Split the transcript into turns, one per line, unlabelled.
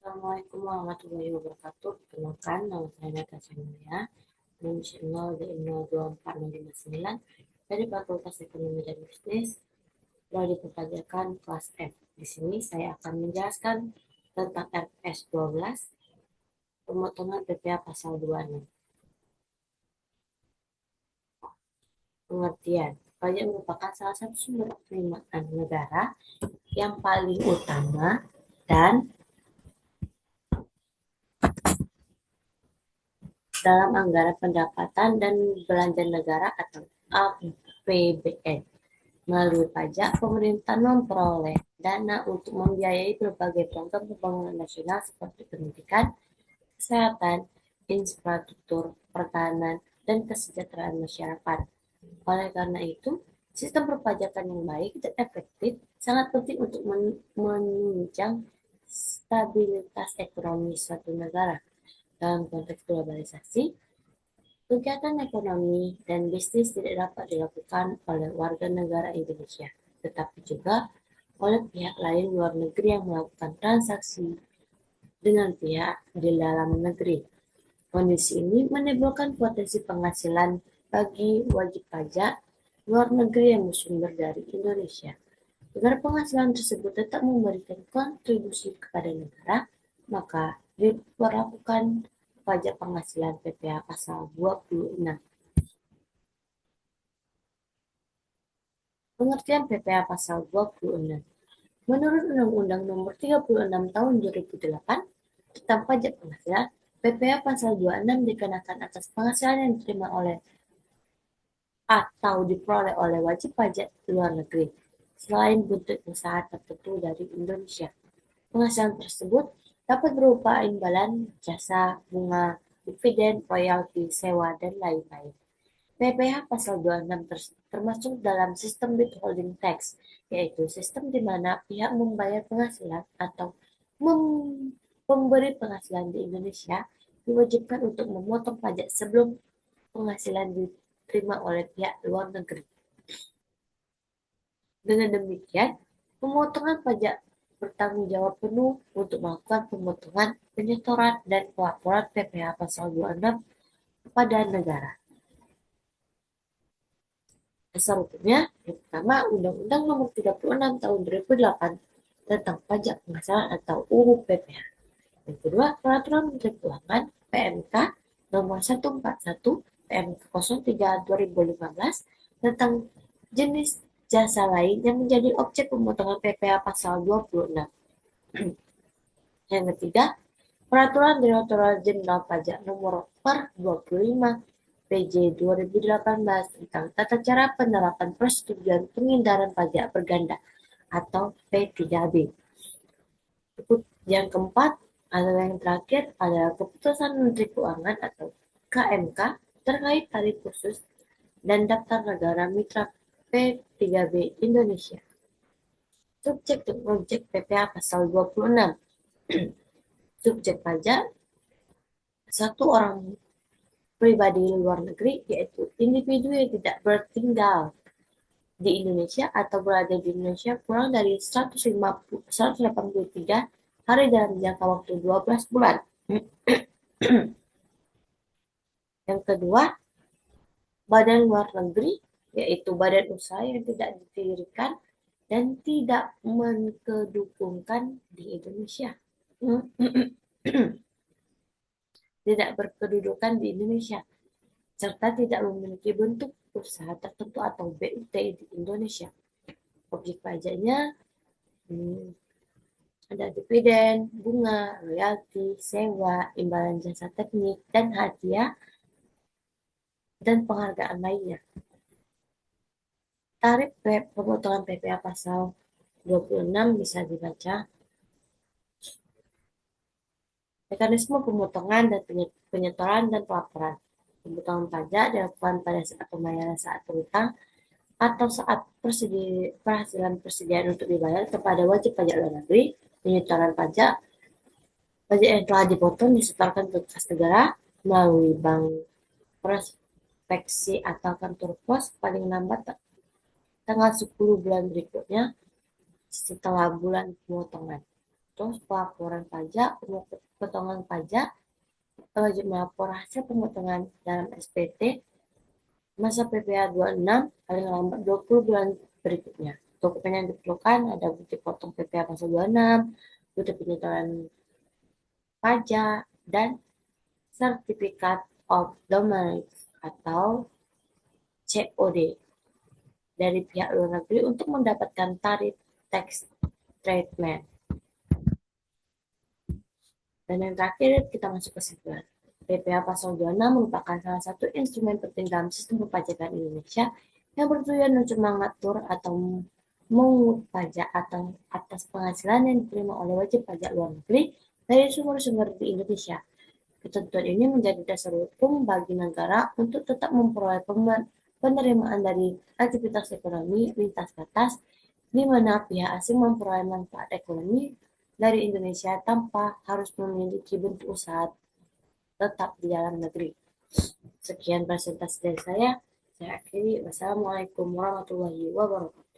Assalamualaikum warahmatullahi wabarakatuh. Perkenalkan, nama saya Natasha Mulia, NIM 0D02459 dari Fakultas Ekonomi dan Bisnis, Prodi Perpajakan kelas F. Di sini saya akan menjelaskan tentang RPS 12, pemotongan PPh pasal 26. Pengertian, pajak merupakan salah satu sumber penerimaan negara yang paling utama dan dalam anggaran pendapatan dan belanja negara atau APBN. Melalui pajak, pemerintah memperoleh dana untuk membiayai berbagai program pembangunan nasional seperti pendidikan, kesehatan, infrastruktur, pertahanan, dan kesejahteraan masyarakat. Oleh karena itu, sistem perpajakan yang baik dan efektif sangat penting untuk menunjang stabilitas ekonomi suatu negara. Dalam konteks globalisasi, kegiatan ekonomi dan bisnis tidak dapat dilakukan oleh warga negara Indonesia, tetapi juga oleh pihak lain luar negeri yang melakukan transaksi dengan pihak di dalam negeri. Kondisi ini menimbulkan potensi penghasilan bagi wajib pajak luar negeri yang bersumber dari Indonesia. Agar penghasilan tersebut tetap memberikan kontribusi kepada negara, maka diberlakukan pajak penghasilan PPh pasal 26. Pengertian PPh pasal 26. Menurut Undang-Undang Nomor 36 Tahun 2008 tentang pajak penghasilan, PPh pasal 26 dikenakan atas penghasilan yang diterima oleh atau diperoleh oleh wajib pajak luar negeri, selain bentuk usaha tertentu dari Indonesia. Penghasilan tersebut dapat berupa imbalan, jasa, bunga, dividen, royalti, sewa, dan lain-lain. PPh pasal 26 termasuk dalam sistem withholding tax, yaitu sistem di mana pihak membayar penghasilan atau pemberi penghasilan di Indonesia diwajibkan untuk memotong pajak sebelum penghasilan diterima oleh pihak luar negeri. Dengan demikian, pemotongan pajak bertanggung jawab penuh untuk melakukan pemotongan, penyetoran, dan pelaporan PPh pasal 26 kepada negara. Dasar hukumnya, yang pertama, Undang-Undang Nomor 36 Tahun 2008 tentang pajak penghasilan atau UU PPh. Yang kedua, Peraturan Menteri Keuangan (PMK) Nomor 141 PMK 03 2015 tentang jenis jasa lain yang menjadi objek pemotongan PPh pasal 26. Yang ketiga, Peraturan Direktorat Jenderal Pajak Nomor per 25 PJ 2018 tentang tata cara penerapan persetujuan penghindaran pajak berganda atau P3B. Yang keempat adalah yang terakhir adalah Keputusan Menteri Keuangan atau KMK terkait tarif khusus dan daftar negara mitra P3B Indonesia. Subjek dan objek PPh pasal 26. Subjek pajak satu orang pribadi luar negeri, yaitu individu yang tidak bertinggal di Indonesia atau berada di Indonesia kurang dari 183 hari dalam jangka waktu 12 bulan. Yang kedua, badan luar negeri, yaitu badan usaha yang tidak didirikan dan tidak menkedukungkan di Indonesia. Tidak berkedudukan di Indonesia, serta tidak memiliki bentuk usaha tertentu atau BUT di Indonesia. Objek pajaknya ada dividen, bunga, royalti, sewa, imbalan jasa teknik, dan hadiah, dan penghargaan lainnya. Tarif pemotongan PPh pasal 26 bisa dibaca. Mekanisme pemotongan dan penyetoran dan pelaporan. Pemotongan pajak dilakukan pada saat pembayaran saat berutang atau saat perhasilan persediaan untuk dibayar kepada wajib pajak luar negeri. Penyetoran pajak yang telah dipotong disetorkan ke kas negara melalui bank prospeksi atau kantor pos paling lambat tanggal 10 bulan berikutnya setelah bulan pemotongan. terus pelaporan pajak, pemotongan pajak, wajib melapor hasil pemotongan dalam SPT, masa PPh 26 paling lambat 20 bulan berikutnya. Dokumen yang diperlukan ada bukti potong PPh pasal 26, bukti penyetoraan pajak, dan sertifikat of domicile atau COD dari pihak luar negeri untuk mendapatkan tarif tax treatment. Dan yang terakhir kita masuk ke kesimpulan. PPh Pasal 26 merupakan salah satu instrumen penting dalam sistem perpajakan Indonesia yang bertujuan untuk mengatur atau mengut pajak atau atas penghasilan yang diterima oleh wajib pajak luar negeri dari sumber-sumber di Indonesia. Ketentuan ini menjadi dasar hukum bagi negara untuk tetap memperoleh penerimaan dari aktivitas ekonomi lintas batas, di mana pihak asing memperoleh manfaat ekonomi dari Indonesia tanpa harus memiliki bentuk usaha tetap di dalam negeri. Sekian presentasi dari saya akhiri. Wassalamualaikum warahmatullahi wabarakatuh.